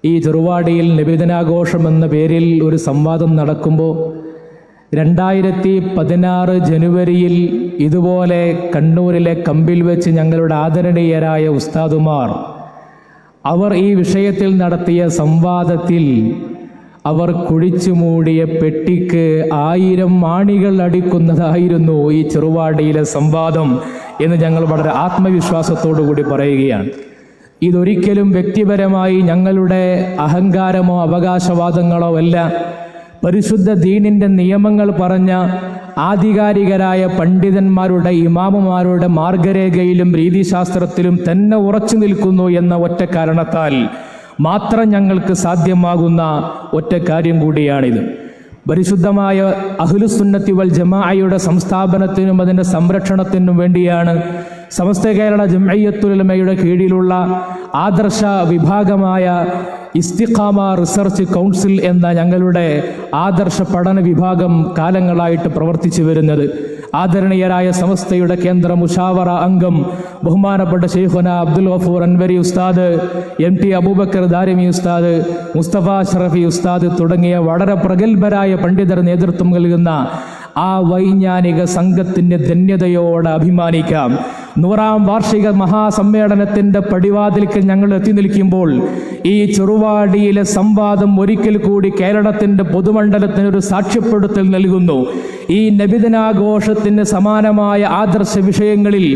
ഈ ചെറുവാടിയിൽ നബിദിനാഘോഷം എന്ന പേരിൽ ഒരു സംവാദം നടക്കുമ്പോൾ 2016 ജനുവരിയിൽ ഇതുപോലെ കണ്ണൂരിലെ കമ്പിൽ വെച്ച് ഞങ്ങളുടെ ആദരണീയരായ ഉസ്താദുമാർ അവർ ഈ വിഷയത്തിൽ നടത്തിയ സംവാദത്തിൽ അവർ കുഴിച്ചു മൂടിയ പെട്ടിക്ക് 1000 ആണികൾ അടിക്കുന്നതായിരുന്നു ഈ ചെറുവാടിയിലെ സംവാദം എന്ന് ഞങ്ങൾ വളരെ ആത്മവിശ്വാസത്തോടു കൂടി പറയുകയാണ്. ഇതൊരിക്കലും വ്യക്തിപരമായി ഞങ്ങളുടെ അഹങ്കാരമോ അവകാശവാദങ്ങളോ അല്ല. പരിശുദ്ധ ദീനിൻ്റെ നിയമങ്ങൾ പറഞ്ഞ ആധികാരികരായ പണ്ഡിതന്മാരുടെ ഇമാമുമാരുടെ മാർഗരേഖയിലും രീതിശാസ്ത്രത്തിലും തന്നെ ഉറച്ചു നിൽക്കുന്നു എന്ന ഒറ്റ കാരണത്താൽ മാത്രം ഞങ്ങൾക്ക് സാധ്യമാകുന്ന ഒറ്റ കാര്യം കൂടിയാണിത്. പരിശുദ്ധമായ അഹ്ലുസുന്നത്തി വൽ ജമാഅയുടെ സംസ്ഥാപനത്തിനും അതിൻ്റെ സംരക്ഷണത്തിനും വേണ്ടിയാണ് സമസ്ത കേരള ജംഇയ്യത്തുൽ ഉലമയുടെ കീഴിലുള്ള ആദർശ വിഭാഗമായ ഇസ്തിഖാമ റിസർച്ച് കൗൺസിൽ എന്ന ഞങ്ങളുടെ ആദർശ പഠന വിഭാഗം കാലങ്ങളായിട്ട് പ്രവർത്തിച്ചു വരുന്നത്. ആദരണീയരായ സമസ്തയുടെ കേന്ദ്ര മുഷാവറ അംഗം ബഹുമാനപ്പെട്ട ശൈഖുന അബ്ദുൽ ഗഫൂർ അൻവരി ഉസ്താദ്, MT അബൂബക്കർ ദാരിമി ഉസ്താദ്, മുസ്തഫ ഷറഫി ഉസ്താദ് തുടങ്ങിയ വളരെ പ്രഗത്ഭരായ പണ്ഡിതർ നേതൃത്വം നൽകുന്ന ആ വൈജ്ഞാനിക സംഘത്തിൻ്റെ ധന്യതയോടെ അഭിമാനിക്കാം. 100ാം വാർഷിക മഹാസമ്മേളനത്തിൻ്റെ പടിവാതിൽക്ക് ഞങ്ങൾ എത്തി നിൽക്കുമ്പോൾ ഈ ചെറുവാടിയിലെ സംവാദം ഒരിക്കൽ കൂടി കേരളത്തിൻ്റെ പൊതുമണ്ഡലത്തിനൊരു സാക്ഷ്യപ്പെടുത്തൽ നൽകുന്നു. ഈ നബിദിനാഘോഷത്തിന് സമാനമായ ആദർശ വിഷയങ്ങളിൽ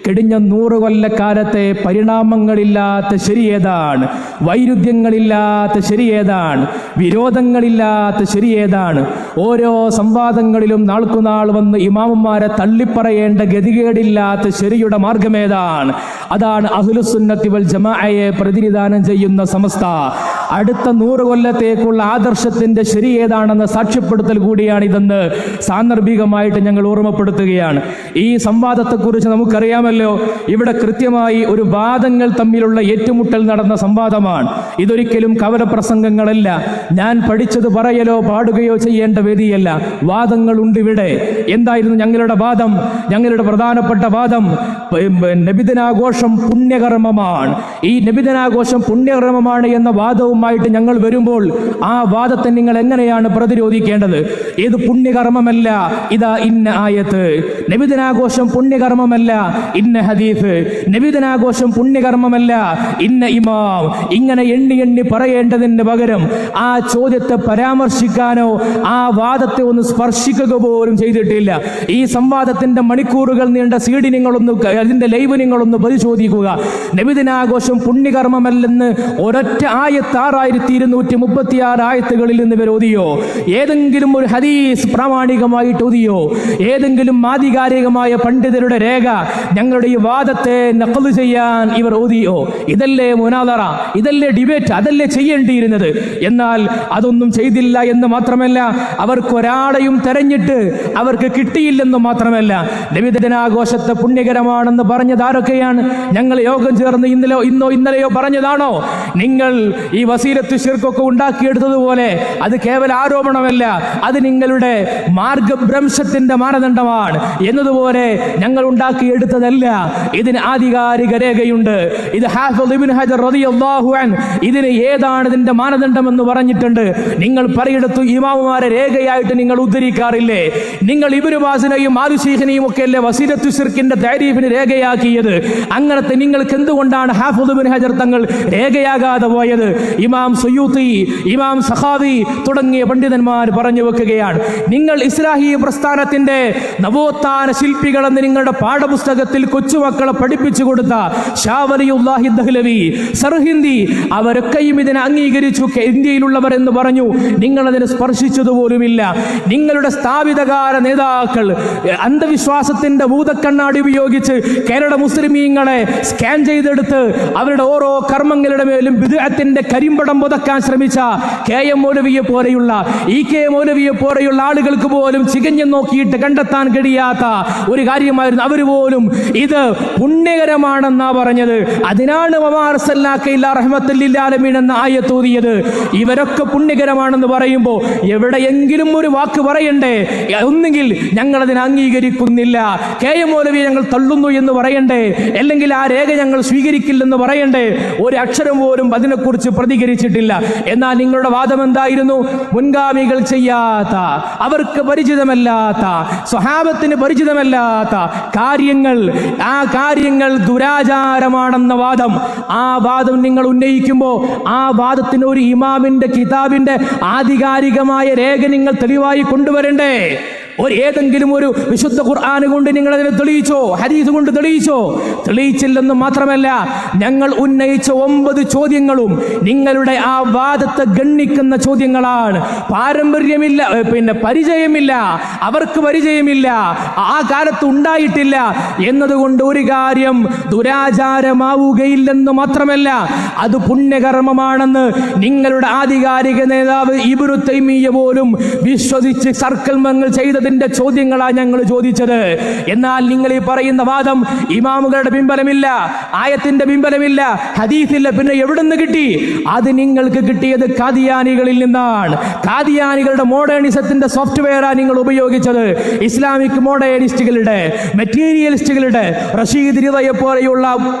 കഴിഞ്ഞ 100 കൊല്ലക്കാലത്തെ പരിണാമങ്ങളില്ലാത്ത ശരിയേതാണ്, വൈരുദ്ധ്യങ്ങളില്ലാത്ത ശരിയേതാണ്, വിരോധങ്ങളില്ലാത്ത ശരിയേതാണ്. ഓരോ സംവാദങ്ങളിലും നാൾക്കുനാൾ വന്ന് ഇമാമുമാരെ തള്ളിപ്പറയേണ്ട ഗതികേടില്ലാത്ത ശരിയുടെ മാർഗമേതാണ്. അതാണ് അഹ്ലുസുന്നത്തി വൽ ജമാഅയെ പ്രതിനിധാനം ചെയ്യുന്ന സമസ്ത. അടുത്ത 100 കൊല്ലത്തേക്കുള്ള ആദർശത്തിന്റെ ശരി ഏതാണെന്ന സാക്ഷ്യപ്പെടുത്തൽ കൂടിയാണിതെന്ന് സാന്ദർഭികമായിട്ട് ഞങ്ങൾ ഓർമ്മപ്പെടുത്തുകയാണ്. ഈ സംവാദത്തെക്കുറിച്ച് നമുക്കറിയാമല്ലോ, ഇവിടെ കൃത്യമായി ഒരു വാദങ്ങൾ തമ്മിലുള്ള ഏറ്റുമുട്ടൽ നടന്ന സംവാദമാണ്. ഇതൊരിക്കലും കവലപ്രസംഗങ്ങളല്ല, ഞാൻ പഠിച്ചത് പറയലോ പാടുകയോ ചെയ്യേണ്ട വേദിയല്ല. വാദങ്ങളുണ്ട് ഇവിടെ. എന്തായിരുന്നു ഞങ്ങളുടെ വാദം? ഞങ്ങളുടെ പ്രധാനപ്പെട്ട വാദം നബിദിനാഘോഷം പുണ്യകർമ്മമാണ്. ഈ നബിദിനാഘോഷം പുണ്യകർമ്മമാണ് എന്ന വാദവുമായിട്ട് ഞങ്ങൾ വരുമ്പോൾ ആ വാദത്തെ നിങ്ങൾ എങ്ങനെയാണ് പ്രതിരോധിക്കേണ്ടത്? ഏത് പുണ്യകർമ്മമല്ല, ഇതാ ഇന്ന ആയത്ത്. നബിദിനാഘോഷം പുണ്യകർമ്മമല്ല, ഇന്ന ഹദീഫ്. നബിദിനാഘോഷം പുണ്യകർമ്മമല്ല, ഇന്ന ഇമാം. ഇങ്ങനെ എണ്ണി എണ്ണി പറയേണ്ടതിന് പകരം ആ ചോദ്യത്തെ പരാമർശിക്കാനോ ആ വാദത്തെ ഒന്ന് സ്പർശിക്കുക പോലും ചെയ്തിട്ടില്ല. ഈ സംവാദത്തിന്റെ മണിക്കൂറുകൾ നീണ്ട CD നിങ്ങളൊന്ന്, അതിന്റെ ലൈവ് നിങ്ങളൊന്ന് പരിശോധിക്കുക. നബിദിനാഘോഷം പുണ്യകർമ്മമല്ലെന്ന് ഒരൊറ്റ ആയത്ത് 6236 ആയത്തുകളിൽ നിന്ന് ഇവർ ഓതിയോ? ഏതെങ്കിലും ഒരു ഹദീസ് പ്രാമാണികമായിട്ട് ഓതിയോ? ഏതെങ്കിലും ആധികാരികമായ പണ്ഡിതരുടെ രേഖ ഞങ്ങളുടെ ഈ വാദത്തെ നഖ്ൽ ചെയ്യാൻ ഇവർ ഓതിയോ? ഇതല്ലേ മുനാദറ, ഇതല്ലേ ഡിബേറ്റ്, അതല്ലേ ചെയ്യേണ്ടിയിരുന്നത്. എന്നാൽ അതൊന്നും ചെയ്തില്ല എന്ന് മാത്രമല്ല, അവർക്കൊരാളെയും തെരഞ്ഞിട്ട് അവർക്ക് കിട്ടിയില്ലെന്ന് മാത്രമല്ല, നബിദിനാഘോഷത്തെ പുണ്യകരമാണെന്ന് പറഞ്ഞത് ആരൊക്കെയാണ്? ഞങ്ങൾ യോഗം ചേർന്ന് ഇന്നലെയോ പറഞ്ഞതാണോ? നിങ്ങൾ ഈ വസീലത്ത് ശിർക്കൊക്കെ ഉണ്ടാക്കിയെടുത്തതുപോലെ അത് കേവല ആരോപണമല്ല, അത് നിങ്ങളുടെ മാർഗഭ്രംശത്തിന്റെ മാനദണ്ഡമാണ് എന്നതുപോലെ ഞങ്ങൾ ഉണ്ടാക്കിയെടുത്തതല്ല. ഇതിന് ആധികാരിക രേഖയുണ്ട്. ഇത് ഹാഫിദ് ഇബ്നു ഹജർ റളിയല്ലാഹു അൻഹു ഇതിന് ഏതാണ് ഇതിന്റെ മാനദണ്ഡം എന്ന് പറഞ്ഞിട്ടുണ്ട്. നിങ്ങൾ പറയെടുത്തു ഇമാമുമാരെ രേഖയായിട്ട് നിങ്ങൾ ഉദ്ധരിക്കാറില്ലേ? നിങ്ങൾ ഇബ്നു ബാസിനെയും ആലുശൈഖിനെയും ഒക്കെ അല്ലേ വസീലത്തു ശിർക്കിന്റെ താരീഫിന് രേഖയാക്കിയത്? അങ്ങനത്തെ നിങ്ങൾക്ക് എന്തുകൊണ്ടാണ് ഹാഫിദ് ഇബ്നു ഹജർ തങ്ങൾ രേഖയാകാതെ പോയത്? ഇമാം സുയൂത്തി, ഇമാം സഖാവി തുടങ്ങിയ പണ്ഡിതന്മാർ പറഞ്ഞു വെക്കുകയാണ്. നിങ്ങൾ ഇസ്ലാഹി പ്രസ്ഥാനത്തിന്റെ നവോത്ഥാന ശില്പികളെന്ന് നിങ്ങളുടെ പാഠപുസ്തകത്തിൽ കൊച്ചുമക്കളെ പഠിപ്പിച്ചു കൊടുത്ത ഷാ വലിയുല്ലാഹി ദഹ്ലവി, സർഹിന്ദി, അവരൊക്കെയും ഇതിനെ അംഗീകരിച്ചു. ഇന്ത്യയിലുള്ളവർ എന്ന് പറഞ്ഞു. നിങ്ങളതിനെ സ്പർശിച്ചതുപോലുമില്ല. നിങ്ങളുടെ സ്ഥാപിതകാല നേതാക്കൾ അന്ധവിശ്വാസത്തിന്റെ ഭൂതക്കണ്ണാടി ഉപയോഗിച്ച് കേരള മുസ്ലിമീങ്ങളെ സ്കാൻ ചെയ്തെടുത്ത് അവരുടെ ഓരോ കർമ്മങ്ങളുടെ മേലും ബിദ്അത്തിന്റെ കരിമ്പടം പുതക്കാൻ ശ്രമിച്ച KM മൗലവിയെ പോലെയുള്ള EK മൗലവിയെ പോലെയുള്ള ആളുകൾക്ക് പോലും ചികഞ്ഞു നോക്കിയിട്ട് കണ്ടെത്താൻ കഴിയാത്ത ഒരു കാര്യമായിരുന്നു. അവർ പോലും ഇത് പുണ്യകരമാണെന്നാ പറഞ്ഞത്. അതിനാണ് എന്ന ആയത്തോതിയത്. ഇവരൊക്കെ പുണ്യകരമാണെന്ന് പറയുമ്പോൾ എവിടെയെങ്കിലും ഒരു വാക്ക് പറയണ്ടേ? ഒന്നുകിൽ ഞങ്ങൾ അതിനെ അംഗീകരിക്കുന്നില്ല, KM മൗലവിയെ ഞങ്ങൾ തള്ളുന്നു എന്ന് പറയണ്ടേ? അല്ലെങ്കിൽ ആ രേഖ ഞങ്ങൾ സ്വീകരിക്കില്ലെന്ന് പറയണ്ടേ? ഒരു അക്ഷരം പോലും അതിനെക്കുറിച്ച് പ്രതികരിക്കും സ്വീകരിച്ചിട്ടില്ല. എന്നാൽ നിങ്ങളുടെ വാദം എന്തായിരുന്നു? മുൻഗാമികൾ ചെയ്യാത്ത, അവർക്ക് പരിചിതമല്ലാത്ത, സ്വഹാബത്തിന് പരിചിതമല്ലാത്ത കാര്യങ്ങൾ, ആ കാര്യങ്ങൾ ദുരാചാരമാണെന്ന വാദം. ആ വാദം നിങ്ങൾ ഉന്നയിക്കുമ്പോൾ ആ വാദത്തിന് ഒരു ഇമാമിന്റെ കിതാബിന്റെ ആധികാരികമായ രേഖ നിങ്ങൾ തെളിവായി കൊണ്ടുവരണ്ടേ? ഏതെങ്കിലും ഒരു വിശുദ്ധ ഖുർആൻ കൊണ്ട് നിങ്ങൾ അതിനെ തെളിയിച്ചോ? ഹദീസ് കൊണ്ട് തെളിയിച്ചോ? തെളിയിച്ചില്ലെന്ന് മാത്രമല്ല, ഞങ്ങൾ ഉന്നയിച്ച 9 ചോദ്യങ്ങളും നിങ്ങളുടെ ആ വാദത്തെ ഗണ്ണിക്കുന്ന ചോദ്യങ്ങളാണ്. പാരമ്പര്യമില്ല, പരിചയമില്ല, അവർക്ക് പരിചയമില്ല, ആ കാലത്ത് ഉണ്ടായിട്ടില്ല എന്നതുകൊണ്ട് ഒരു കാര്യം ദുരാചാരമാവുകയില്ലെന്ന് മാത്രമല്ല, അത് പുണ്യകർമ്മമാണെന്ന് നിങ്ങളുടെ ആധികാരിക നേതാവ് ഇബ്നു തൈമിയ്യ പോലും വിശ്വസിച്ച് സർക്കൽമങ്ങൾ ചെയ്തതിന്റെ ചോദ്യങ്ങളാണ് ഞങ്ങൾ ചോദിച്ചത്. എന്നാൽ നിങ്ങൾ ഈ പറയുന്ന വാദം ഇമാമുകളുടെ പിൻബലമില്ല, ആയത്തിന്റെ പിൻബലമില്ല, ഹദീസില്ല, പിന്നെ എവിടുന്ന് കിട്ടി? അത് നിങ്ങൾക്ക് കിട്ടിയത് ഖാദിയാനികളിൽ നിന്നാണ്. ഖാദിയാനികളുടെ മോഡേണിസത്തിന്റെ സോഫ്റ്റ്വെയറാണ് നിങ്ങൾ ഉപയോഗിച്ചത്. ഇസ്ലാമിക് മോഡേണിസ്റ്റുകളുടെ, മെറ്റീരിയലിസ്റ്റുകളുടെ, റഷീദ് റിളയെ പോലെയുള്ള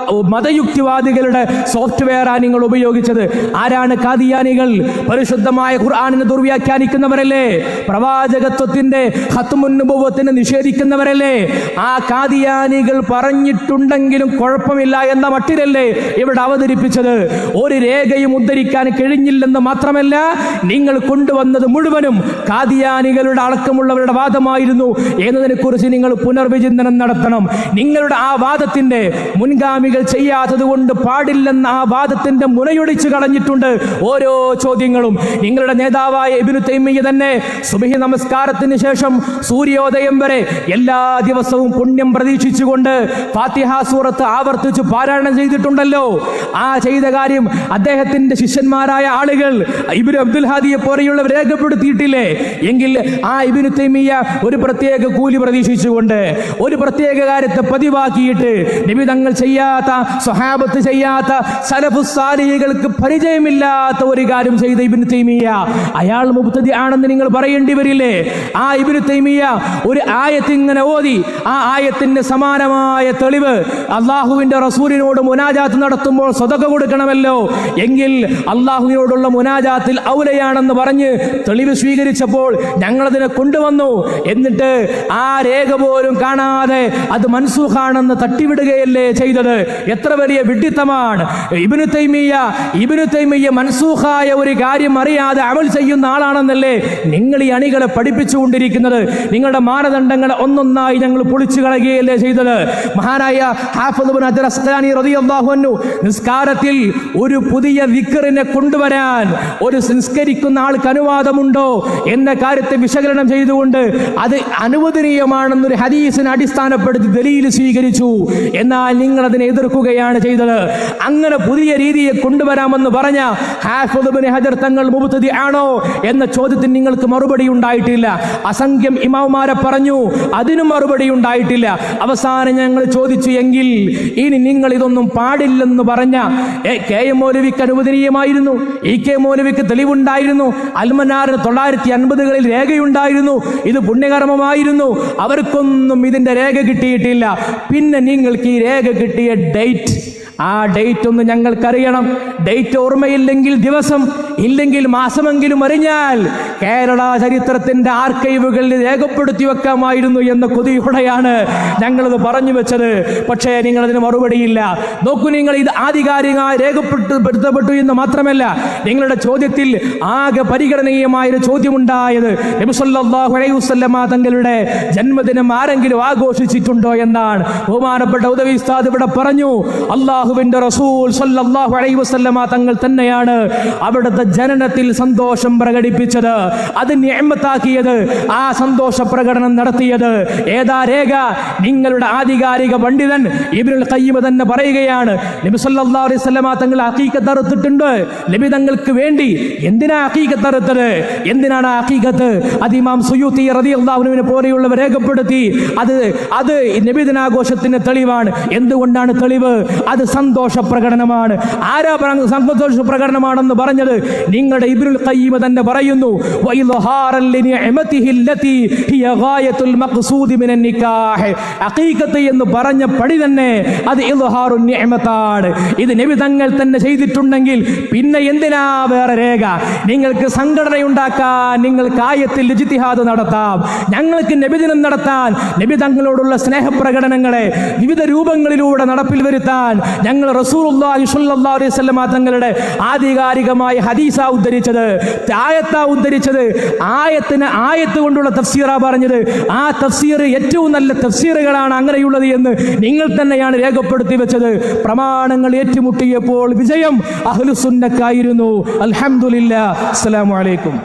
മതയുക്തിവാദികളുടെ സോഫ്റ്റ്വെയറാണ് നിങ്ങൾ ഉപയോഗിച്ചത്. ആരാണ് ഖാദിയാനികൾ? പരിശുദ്ധമായ ഖുർആനിനെ ദുർവ്യാഖ്യാനിക്കുന്നവരല്ലേ? പ്രവാചകത്വത്തിന്റെ ഖത്മുൻ നുബുവ്വത്തിനെ നിഷേധിക്കുന്നവരല്ലേ? ആ ഖാദിയാനികൾ പറഞ്ഞിട്ടുണ്ടെങ്കിലും കുഴപ്പമില്ല എന്ന മട്ടിലല്ലേ ഇവിടെ അവതരിപ്പിച്ചത്? ഒരു രേഖയും ഉദ്ധരിക്കാൻ കഴിഞ്ഞില്ലെന്ന് മാത്രമല്ല, നിങ്ങൾ കൊണ്ടുവന്നത് മുഴുവനും ഖാദിയാനികളുടെ അടക്കമുള്ളവരുടെ വാദമായിരുന്നു എന്നതിനെ കുറിച്ച് നിങ്ങൾ പുനർവിചിന്തനം നടത്തണം. നിങ്ങളുടെ ആ വാദത്തിന്റെ മുൻഗാമികൾ ചെയ്യാത്തത് കൊണ്ട് പാടില്ലെന്ന ആ വാദത്തിന്റെ മുനയൊടിച്ചു കളഞ്ഞിട്ടുണ്ട് ഓരോ ചോദ്യങ്ങളും. നിങ്ങളുടെ നേതാവായ ഇബ്നു തൈമിയ്യ തന്നെ സുബ്ഹി നമസ്കാരത്തിന് ശേഷം സൂര്യോദയം വരെ എല്ലാ ദിവസവും പുണ്യം പ്രതീക്ഷിച്ചുകൊണ്ട് ഫാത്തിഹ സൂറത്ത് ആവർത്തിച്ച് പാരായണം ചെയ്തിട്ടുണ്ടല്ലോ. ആ ചെയ്ത കാര്യം അദ്ദേഹത്തിന്റെ ശിഷ്യന്മാരായ ആളുകൾ ഇബ്നു അബ്ദുൽ ഹാദിയെ പോലെയുള്ളവർ രേഖപ്പെടുത്തിയിട്ടില്ലേ? എങ്കിൽ ആ ഇബ്നു തൈമിയ്യ ഒരു പ്രത്യേക കൂലി പ്രതീക്ഷിച്ചുകൊണ്ട്, ഒരു പ്രത്യേക കാര്യത്തെ പതിവാക്കിയിട്ട്, നബി തങ്ങൾ ചെയ്യാത്ത, സ്വഹാബത്ത് ചെയ്യാത്ത, സലഫുസ് സാലിഹീകൾക്ക് പരിചയമില്ലാത്ത ഒരു കാര്യം ചെയ്ത ഇബ്നു തൈമിയ്യ അയാൾ മുബ്തദി ആണെന്ന് നിങ്ങൾ പറയേണ്ടി വരില്ലേ? ആ ഇബ്നു തൈമിയ്യ ഒരു ആയത്ത് ഇങ്ങനെ ഓതി, ആ ആയത്തിന്റെ സമാനമായ തെളിവ് അള്ളാഹുവിന്റെ റസൂലിനോട് മുനാജാത്ത് നടത്തുമ്പോൾ സ്വതക്ക കൊടുക്കണമല്ലോ, എങ്കിൽ അള്ളാഹുവിനോടുള്ള മുനാജാത്തിൽ ഔലയാണെന്ന് പറഞ്ഞ് തെളിവ് സ്വീകരിച്ചപ്പോൾ ഞങ്ങളതിനെ കൊണ്ടുവന്നു. എന്നിട്ട് ആ രേഖ പോലും കാണാതെ അത് മൻസൂഖാണെന്ന് തട്ടിവിടുകയല്ലേ ചെയ്തത്? എത്ര വലിയ വിഡ്ഢിത്തമാണ്! ഇബ്നു തൈമിയ്യ മൻസൂഖായ ഒരു കാര്യം അറിയാതെ അമൽ ചെയ്യുന്ന ആളാണെന്നല്ലേ നിങ്ങൾ ഈ അണികളെ പഠിപ്പിച്ചുകൊണ്ടിരിക്കുന്നത്? നിങ്ങളുടെ മാനദണ്ഡങ്ങളെ ഒന്നൊന്നായി ഞങ്ങൾ പൊളിച്ചു കളയുകയല്ലേ ചെയ്തത്? മഹാനായ ഹാഫിദ് ഇബ്നു ഹജർ അസ്ഖലാനി റളിയല്ലാഹു അൻഹു നിസ്കാരത്തിൽ ഒരു പുതിയ ദിക്റിനെ കൊണ്ടുവരാൻ ഒരു നിസ്കരിക്കുന്ന ആൾക്ക് അനുവാദമുണ്ടോ എന്ന കാര്യത്തെ വിശകലനം ചെയ്തുകൊണ്ട് അത് അനുവദനീയമാണെന്നൊരു ഹദീസിനെ അടിസ്ഥാനപ്പെടുത്തി ദലീൽ സ്വീകരിച്ചു. എന്നാൽ നിങ്ങൾ അതിനെ എതിർക്കുകയാണ് ചെയ്തത്. അങ്ങനെ പുതിയ രീതിയെ കൊണ്ടുവരാമെന്ന് പറഞ്ഞ ഹാഫിദ് ഇബ്നു ഹജർ തങ്ങൾ മുബ്തദി ആണോ എന്ന ചോദ്യത്തിന് നിങ്ങൾക്ക് മറുപടി ഉണ്ടായിട്ടില്ല. അസംഖ്യം ഇമാമുമാരെ പറഞ്ഞു, അതിനും മറുപടി ഉണ്ടായിട്ടില്ല. അവസാനം ഞങ്ങൾ ചോദിച്ചു, എങ്കിൽ ഇനി നിങ്ങൾ ഇതൊന്നും പാടില്ലെന്ന് പറഞ്ഞ കെ.എം. മൗലവിക്ക് അനുവദനീയമായിരുന്നു, ഇ.കെ. മൗലവിക്ക് തെളിവുണ്ടായിരുന്നു, അൽമനാറിന് 950കളിൽ രേഖയുണ്ടായിരുന്നു, ഇത് പുണ്യകർമ്മമായിരുന്നു. അവർക്കൊന്നും ഇതിന്റെ രേഖ കിട്ടിയിട്ടില്ല. പിന്നെ നിങ്ങൾക്ക് ഈ രേഖ കിട്ടിയ ഡേറ്റ്, ആ ഡേറ്റ് ഒന്ന് ഞങ്ങൾക്കറിയണം. ഡേറ്റ് ഓർമ്മയില്ലെങ്കിൽ ദിവസം, ഇല്ലെങ്കിൽ മാസമെങ്കിലും അറിഞ്ഞാൽ കേരള ചരിത്രത്തിന്റെ ആർക്കൈവുകളിൽ രേഖപ്പെടുത്തി വെക്കാമായിരുന്നു എന്ന കൊതിയോടെയാണ് ഞങ്ങളത് പറഞ്ഞു വെച്ചത്. പക്ഷേ നിങ്ങളതിന് മറുപടിയില്ല. നോക്കൂ, നിങ്ങൾ ഇത് ആധികാരികമായി രേഖപ്പെടുത്തപ്പെട്ടു എന്ന് മാത്രമല്ല, നിങ്ങളുടെ ചോദ്യത്തിൽ ആകെ പരിഗണനീയമായൊരു ചോദ്യമുണ്ടായത് നബി സല്ലല്ലാഹു അലൈഹി വസല്ലമ തങ്ങളുടെ ജന്മദിനം ആരെങ്കിലും ആഘോഷിച്ചിട്ടുണ്ടോ എന്നാണ്. ബഹുമാനപ്പെട്ട ഉദവി ഉസ്താദ് ഇവിടെ പറഞ്ഞു, അള്ളാഹുവിന്റെ റസൂൽ സല്ലല്ലാഹു അലൈഹി വസല്ലമ തങ്ങൾ തന്നെയാണ് അവിടുത്തെ ജനനത്തിൽ സന്തോഷം പ്രകടിപ്പിച്ചത്, അത് നിഅമത്താക്കിയത്, ആ സന്തോഷ പ്രകടനം നടത്തിയത്. ഏതാ രേഖ? നിങ്ങളുടെ ആധികാരിക പണ്ഡിതൻ ഇബ്നുൽ ഖയ്യിം തന്നെ പറയുകയാണ്, നബി സല്ലല്ലാഹു അലൈഹി വസല്ലമ തങ്ങൾ അഖീഖത്ത് അറുത്തിട്ടുണ്ട്. നബി തങ്ങൾക്ക് വേണ്ടി എന്തിനാ അഖീഖത്ത് അറുത്തത്? എന്തിനാണ് അഖീഖത്ത്? അത് ഇമാം സുയൂത്തി റളിയല്ലാഹു അൻഹുവിനെ പോലെയുള്ളവർ രേഖപ്പെടുത്തി. അത് നബിദിനാഘോഷത്തിന് തെളിവാണ്. എന്തുകൊണ്ടാണ് തെളിവ്? അത് സന്തോഷ പ്രകടനമാണ്. ആരാ സന്തോഷ പ്രകടനമാണെന്ന് പറഞ്ഞത്? നിങ്ങളുടെ ഇബ്നുൽ ഖയ്യിം തന്നെ പറയുന്നു, വഇൽഹാറൻ ലിനിഅമതിഹി അല്ലതി ഹിയ ഗായത്തുൽ മഖ്സൂദി മിനൻ നിക്കാഹ്. ഹഖീഖത്ത് എന്ന് പറഞ്ഞ പടി തന്നെ അത് ഇൽഹാറുൻ നിഅമത്താണ്. ഇത് നബി തങ്ങൾ തന്നെ ചെയ്തിട്ടുണ്ടെങ്കിൽ പിന്നെ എന്തിനാ വേറെ രേഖ? നിങ്ങൾക്ക് സംഘടനയുണ്ടാക്കാൻ നിങ്ങൾക്ക് ആയത്തിൽ ഇജ്തിഹാദ് നടത്താം, ഞങ്ങൾക്ക് നബിദിനം നടത്താൻ, നബി തങ്ങളോടുള്ള സ്നേഹപ്രകടനങ്ങളെ വിവിധ രൂപങ്ങളിലൂടെ നടപ്പിൽ വരുത്താൻ ഞങ്ങൾ റസൂലുള്ളാഹി സ്വല്ലല്ലാഹു അലൈഹി വസല്ലം തങ്ങളുടെ ആധികാരികമായ ഹദീസാ ഉദ്ധരിച്ചത്, ആയത്താ ഉദ്ധരിച്ചത്. ആയത്തിന് ആയത്ത് കൊണ്ടുള്ള തഫ്സീറാ പറഞ്ഞത്. ആ തഫ്സീർ ഏറ്റവും നല്ല തഫ്സീറുകളാണ് അങ്ങനെയുള്ളത് എന്ന് നിങ്ങൾ തന്നെയാണ് രേഖപ്പെടുത്തി വെച്ചത്. പ്രമാണങ്ങൾ ഏറ്റുമുട്ടിയപ്പോൾ വിജയം അഹ്ലുസുന്നക്കായിരുന്നു. അൽഹംദുലില്ലാഹ്. അസ്സലാമു അലൈക്കും.